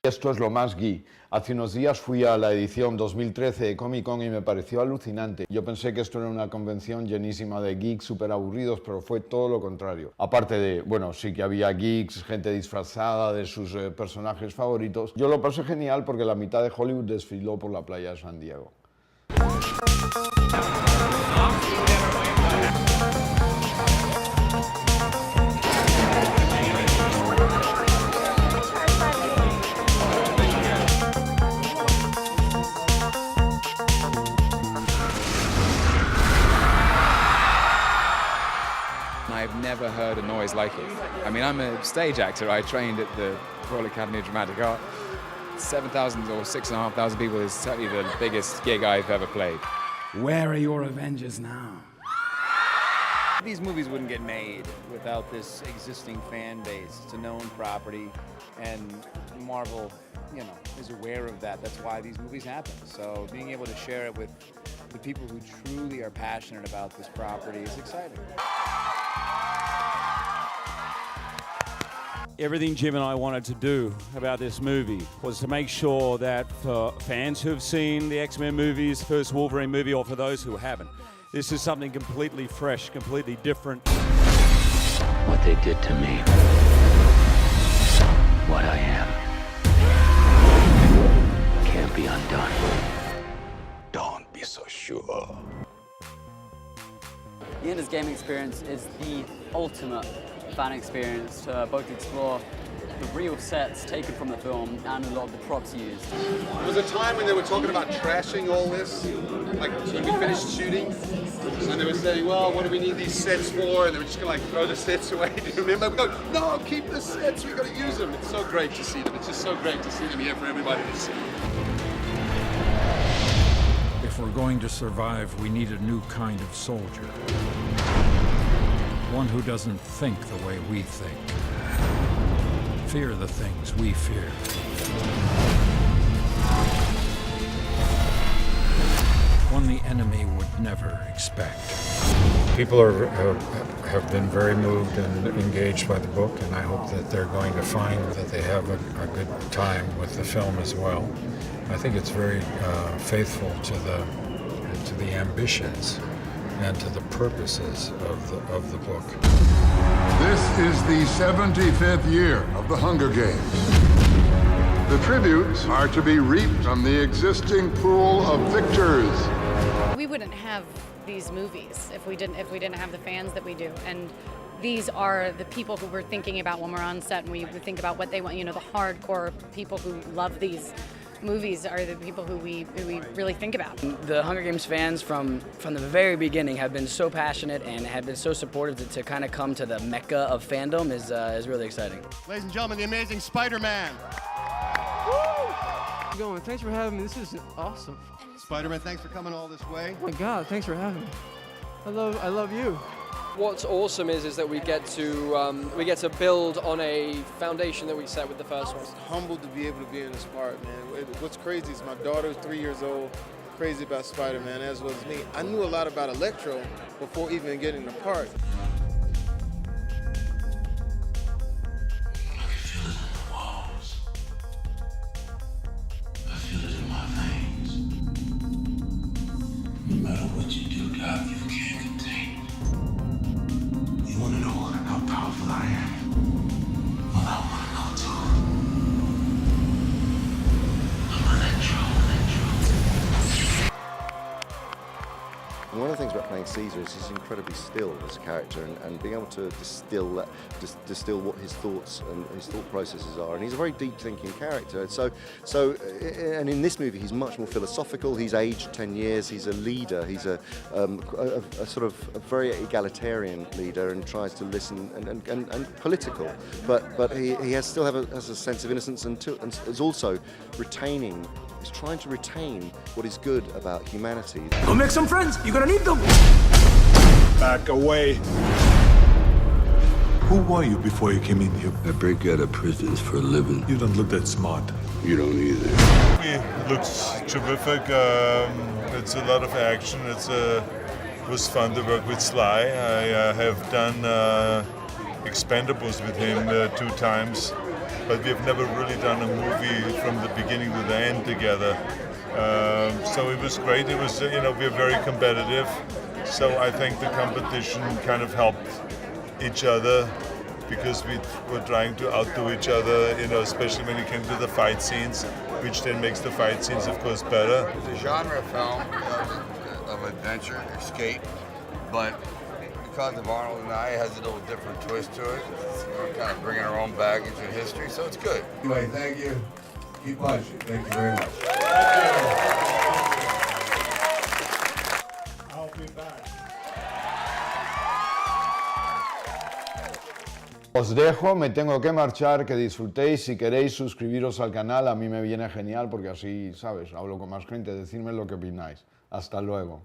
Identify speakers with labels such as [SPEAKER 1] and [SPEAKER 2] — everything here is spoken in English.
[SPEAKER 1] Esto es lo más GUI. Hace unos días fui a la edición 2013 de Comic Con y me pareció alucinante. Yo pensé que esto era una convención llenísima de geeks súper aburridos, pero fue todo lo contrario. Aparte de, bueno, sí que había geeks, gente disfrazada de sus personajes favoritos. Yo lo pasé genial porque la mitad de Hollywood desfiló por la playa de San Diego.
[SPEAKER 2] I've never heard a noise like it. I mean, I'm a stage actor. I trained at the Royal Academy of Dramatic Art. 7,000 or 6,500 people is certainly the biggest gig I've ever played.
[SPEAKER 3] Where are your Avengers now?
[SPEAKER 4] These movies wouldn't get made without this existing fan base. It's a known property, and Marvel, you know, is aware of that. That's why these movies happen. So being able to share it with the people who truly are passionate about this property is exciting.
[SPEAKER 5] Everything Jim and I wanted to do about this movie was to make sure that for fans who have seen the X-Men movies, first Wolverine movie, or for those who haven't, this is something completely fresh, completely different.
[SPEAKER 6] What they did to me, what I am, can't be undone.
[SPEAKER 7] Don't be so sure.
[SPEAKER 8] The Enders gaming experience is the ultimate fan experience to both explore the real sets taken from the film and a lot of the props used.
[SPEAKER 9] There was a time when they were talking about trashing all this, like when we finished shooting, and they were saying, well, what do we need these sets for? And they were just gonna like throw the sets away. Do you remember? We go, no, keep the sets, we gotta use them. It's so great to see them. It's just so great to see them here for everybody to see.
[SPEAKER 10] If we're going to survive, we need a new kind of soldier. One who doesn't think the way we think. Fear the things we fear. One the enemy would never expect.
[SPEAKER 11] People have been very moved and engaged by the book, and I hope that they're going to find that they have a good time with the film as well. I think it's very faithful to the ambitions and to the purposes of the book.
[SPEAKER 12] This is the 75th year of the Hunger Games. The tributes are to be reaped from the existing pool of victors.
[SPEAKER 13] We wouldn't have these movies if we didn't have the fans that we do. And these are the people who we're thinking about when we're on set and we think about what they want. You know, the hardcore people who love these movies are the people who we really think about.
[SPEAKER 8] The Hunger Games fans from the very beginning have been so passionate and have been so supportive to kind of come to the Mecca of fandom is really exciting.
[SPEAKER 9] Ladies and gentlemen, the amazing Spider-Man.
[SPEAKER 14] How's it going? Thanks for having me. This is awesome.
[SPEAKER 9] Spider-Man, thanks for coming all this way.
[SPEAKER 14] Oh my God, thanks for having me. I love you.
[SPEAKER 15] What's awesome is that we get to build on a foundation that we set with the first one.
[SPEAKER 16] I'm humbled to be able to be in this part, man. What's crazy is my daughter's 3 years old, crazy about Spider-Man as well as me. I knew a lot about Electro before even getting the part.
[SPEAKER 17] And one of the things about playing Caesar is he's incredibly still as a character, and being able to distill what his thoughts and his thought processes are. And he's a very deep-thinking character. And in this movie, he's much more philosophical. He's aged 10 years. He's a leader. He's a sort of a very egalitarian leader, and tries to listen and political. But he still has a sense of innocence, and is also retaining. He's trying to retain what is good about humanity.
[SPEAKER 3] Go make some friends. You're gonna need them.
[SPEAKER 7] Back away.
[SPEAKER 18] Who were you before you came in here?
[SPEAKER 7] I break out of prisons for a living.
[SPEAKER 18] You don't look that smart.
[SPEAKER 7] You don't either.
[SPEAKER 19] It looks terrific. It's a lot of action. It was fun to work with Sly. I have done Expendables with him 2 times. but we've never really done a movie from the beginning to the end together. So it was great. It was, we're very competitive. So I think the competition kind of helped each other because we were trying to outdo each other, especially when it came to the fight scenes, which then makes the fight scenes, of course, better.
[SPEAKER 20] It's a genre film of adventure, escape, but because of Arnold and I, it has a little different twist to it. We're kind of bringing our own baggage and history, so it's good.
[SPEAKER 7] Anyway, thank you. Keep watching. Thank you very much.
[SPEAKER 19] I'll be back.
[SPEAKER 1] Os dejo, me tengo que marchar, que disfrutéis. Si queréis suscribiros al canal, a mí me viene genial porque así, ¿sabes? Hablo con más gente, decidme lo que opináis. Hasta luego.